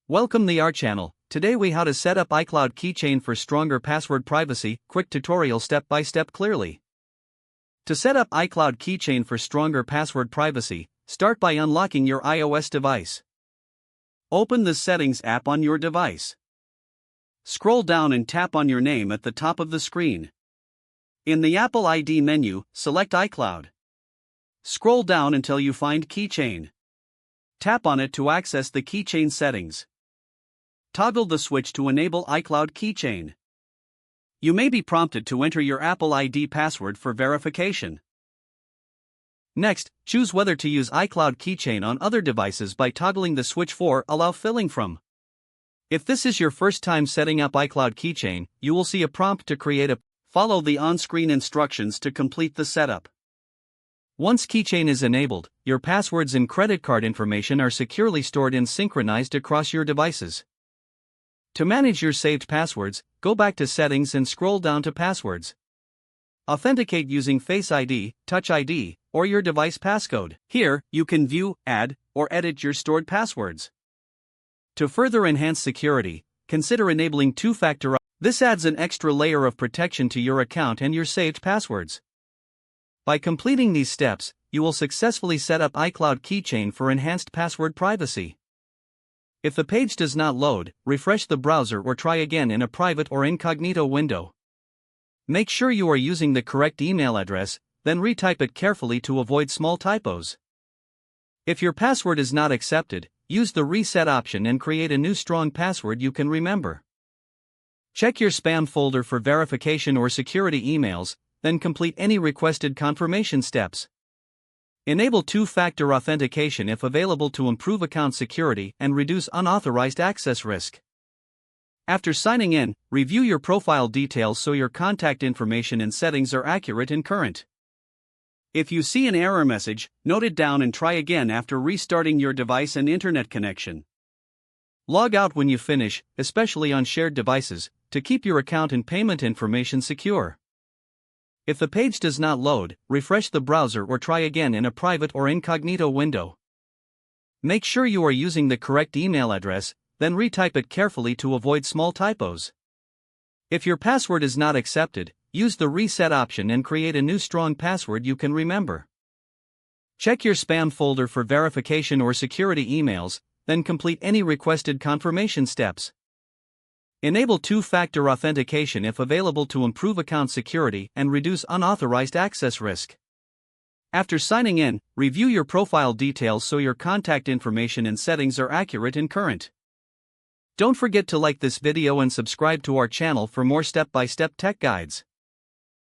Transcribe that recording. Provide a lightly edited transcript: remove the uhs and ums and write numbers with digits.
Welcome to our channel. Today we how to set up iCloud Keychain for stronger password privacy. Quick tutorial step by step clearly. To set up iCloud Keychain for stronger password privacy, start by unlocking your iOS device. Open the Settings app on your device. Scroll down and tap on your name at the top of the screen. In the Apple ID menu, select iCloud. Scroll down until you find Keychain. Tap on it to access the Keychain settings. Toggle the switch to enable iCloud Keychain. You may be prompted to enter your Apple ID password for verification. Next, choose whether to use iCloud Keychain on other devices by toggling the switch for Allow Filling From. If this is your first time setting up iCloud Keychain, you will see a prompt to create a. Follow the on-screen instructions to complete the setup. Once Keychain is enabled, your passwords and credit card information are securely stored and synchronized across your devices. To manage your saved passwords, go back to Settings and scroll down to Passwords. Authenticate using Face ID, Touch ID, or your device passcode. Here, you can view, add, or edit your stored passwords. To further enhance security, consider enabling two-factor. This adds an extra layer of protection to your account and your saved passwords. By completing these steps, you will successfully set up iCloud Keychain for enhanced password privacy. If the page does not load, refresh the browser or try again in a private or incognito window. Make sure you are using the correct email address, then retype it carefully to avoid small typos. If your password is not accepted, use the reset option and create a new strong password you can remember. Check your spam folder for verification or security emails, then complete any requested confirmation steps. Enable two-factor authentication if available to improve account security and reduce unauthorized access risk. After signing in, review your profile details so your contact information and settings are accurate and current. If you see an error message, note it down and try again after restarting your device and internet connection. Log out when you finish, especially on shared devices, to keep your account and payment information secure. If the page does not load, refresh the browser or try again in a private or incognito window. Make sure you are using the correct email address, then retype it carefully to avoid small typos. If your password is not accepted, use the reset option and create a new strong password you can remember. Check your spam folder for verification or security emails, then complete any requested confirmation steps. Enable two-factor authentication if available to improve account security and reduce unauthorized access risk. After signing in, review your profile details so your contact information and settings are accurate and current. Don't forget to like this video and subscribe to our channel for more step-by-step tech guides.